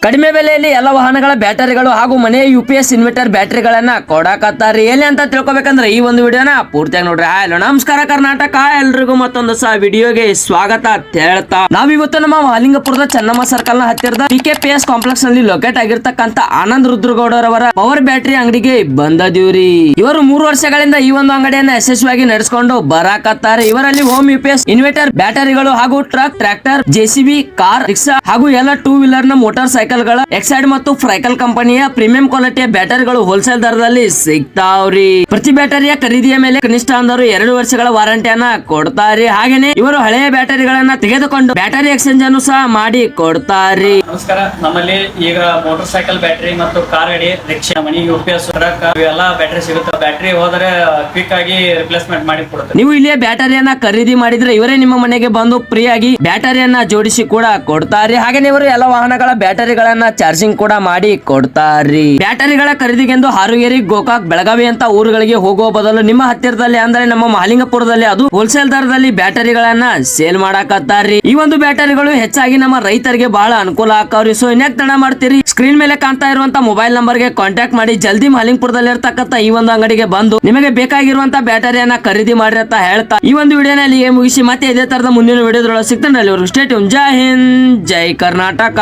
ಕಡಿಮೆ ಬೆಲೆಯಲ್ಲಿ ಎಲ್ಲ ವಾಹನಗಳ ಬ್ಯಾಟರಿಗಳು ಹಾಗೂ ಮನೆಯ UPS ಇನ್ವರ್ಟರ್ ಬ್ಯಾಟರಿಗಳನ್ನ ಕೊಡಾಕತ್ತಾರಿ. ಎಲ್ಲಿ ಅಂತ ತಿಳ್ಕೊಬೇಕಂದ್ರೆ ಈ ಒಂದು ವಿಡಿಯೋನ ಪೂರ್ತಿಯಾಗಿ ನೋಡ್ರಿ. ಹಲೋ ನಮಸ್ಕಾರ ಕರ್ನಾಟಕ, ಎಲ್ರಿಗೂ ಮತ್ತೊಂದು ವಿಡಿಯೋಗೆ ಸ್ವಾಗತ ಅಂತ ಹೇಳ್ತಾ ನಾವಿವತ್ತು ನಮ್ಮ ಮಹಾಲಿಂಗಪುರದ ಚೆನ್ನಮ್ಮ ಸರ್ಕಲ್ ನ ಹತ್ತಿರದ PKPS ಕಾಂಪ್ಲೆಕ್ಸ್ ನಲ್ಲಿ ಲೊಕೇಟ್ ಆಗಿರ್ತಕ್ಕಂತ ಆನಂದ್ ರುದ್ರಗೌಡರವರ ಪವರ್ ಬ್ಯಾಟರಿ ಅಂಗಡಿಗೆ ಬಂದದೀವ್ರಿ. ಇವರು 3 ವರ್ಷಗಳಿಂದ ಈ ಒಂದು ಅಂಗಡಿಯನ್ನ ಯಶಸ್ವಿಯಾಗಿ ನಡೆಸಿಕೊಂಡು ಬರಾಕತ್ತಾರೆ. ಇವರಲ್ಲಿ ಹೋಮ್ UPS ಇನ್ವರ್ಟರ್ ಬ್ಯಾಟರಿಗಳು ಹಾಗೂ truck, tractor, JCB, car, rickshaw ಹಾಗೂ ಎಲ್ಲ 2 ವೀಲರ್ ನ ಮೋಟಾರ್ ಸೈಕಲ್ ಗಳ ಎಕ್ಸೈಡ್ ಮತ್ತು ಫ್ರೈಕಲ್ ಕಂಪನಿಯ ಪ್ರೀಮಿಯಂ ಕ್ವಾಲಿಟಿಯ ಬ್ಯಾಟರಿಗಳು ಹೋಲ್ಸೇಲ್ ದರದಲ್ಲಿ ಸಿಗ್ತಾವ್ರಿ. ಪ್ರತಿ ಬ್ಯಾಟರಿಯ ಖರೀದಿಯ ಮೇಲೆ ಕನಿಷ್ಠ ಅಂದರು 2 ವರ್ಷಗಳ ವಾರಂಟಿಯನ್ನ ಕೊಡ್ತಾರಿ. ಹಾಗೇನೆ ಇವರು ಹಳೆಯ ಬ್ಯಾಟರಿಗಳನ್ನ ತೆಗೆದುಕೊಂಡು ಬ್ಯಾಟರಿ ಎಕ್ಸ್ಚೇಂಜ್ ಅನ್ನು ಸಹ ಮಾಡಿ ಕೊಡ್ತಾರಿ. ನಮಸ್ಕಾರ. ನಮ್ಮಲ್ಲಿ ಈಗ ಮೋಟಾರ್ ಸೈಕಲ್ ಬ್ಯಾಟರಿ ಮತ್ತು ಕಾರ್ ಗಾಡಿ, ರಿಕ್ಷಾ, ಮನಿ UPS, ಟ್ರಕ್ ಇವೆಲ್ಲ ಬ್ಯಾಟರಿ ಸಿಗುತ್ತೆ. ಬ್ಯಾಟರಿ ಹೋದರೆ ಕ್ವಿಕ್ ಆಗಿ ರಿಪ್ಲೇಸ್ಮೆಂಟ್ ಮಾಡಿ ಕೊಡುತ್ತೆ. ನೀವು ಇಲ್ಲಿಯ ಬ್ಯಾಟರಿಯನ್ನ ಖರೀದಿ ಮಾಡಿದ್ರೆ ಇವರೇ ನಿಮ್ಮ ಮನೆಗೆ ಬಂದು ಫ್ರೀ ಆಗಿ ಬ್ಯಾಟರಿಯನ್ನ ಜೋಡಿಸಿ ಕೂಡ ಕೊಡ್ತಾರೆ. ಹಾಗೆ ಇವರು ಎಲ್ಲ ವಾಹನಗಳ ಬ್ಯಾಟರಿಗಳನ್ನ ಚಾರ್ಜಿಂಗ್ ಕೂಡ ಮಾಡಿ ಕೊಡ್ತಾರಿ. ಬ್ಯಾಟರಿಗಳ ಖರೀದಿಗೆಂದು ಹಾರುಗೇರಿ, ಗೋಕಾಕ್, ಬೆಳಗಾವಿ ಅಂತ ಊರುಗಳಿಗೆ ಹೋಗುವ ಬದಲು ನಿಮ್ಮ ಹತ್ತಿರದಲ್ಲಿ ಅಂದ್ರೆ ನಮ್ಮ ಮಹಾಲಿಂಗಪುರದಲ್ಲಿ ಅದು ಹೋಲ್ಸೇಲ್ ದರದಲ್ಲಿ ಬ್ಯಾಟರಿಗಳನ್ನ ಸೇಲ್ ಮಾಡಾಕತ್ತಾರಿ. ಈ ಒಂದು ಬ್ಯಾಟರಿಗಳು ಹೆಚ್ಚಾಗಿ ನಮ್ಮ ರೈತರಿಗೆ ಬಹಳ ಅನುಕೂಲ ಆಕಾವ್ರಿ. ಸೊ ಇನ್ಯಾಕ್ ತಡ ಮಾಡ್ತೀರಿ, ಸ್ಕ್ರೀನ್ ಮೇಲೆ ಕಾಣ್ತಾ ಇರುವಂತ ಮೊಬೈಲ್ ನಂಬರ್ ಗೆ ಕಾಂಟ್ಯಾಕ್ಟ್ ಮಾಡಿ ಜಲ್ದಿ ಮಹಾಲಿಂಗಪುರದಲ್ಲಿ ಇರ್ತಕ್ಕಂತ ಈ ಒಂದು ಅಂಗಡಿಗೆ ಬಂದು ನಿಮಗೆ ಬೇಕಾಗಿರುವಂತ ಬ್ಯಾಟರಿಯನ್ನ ಖರೀದಿ ಮಾಡ್ರಿ ಅಂತ ಹೇಳ್ತಾ ಈ ಒಂದು ವಿಡಿಯೋನಲ್ಲಿ ಮುಗಿಸಿ ಮತ್ತೆ ಇದೇ ತರದ ಮುಂದಿನ ವಿಡಿಯೋದೊಳಗೆ ಸಿಗ್ತಾನೆ. ಅಲ್ಲಿ ಸ್ಟೇ ಟ್ಯೂನ್. ಜೈ ಹಿಂದ್, ಜೈ ಕರ್ನಾಟಕ.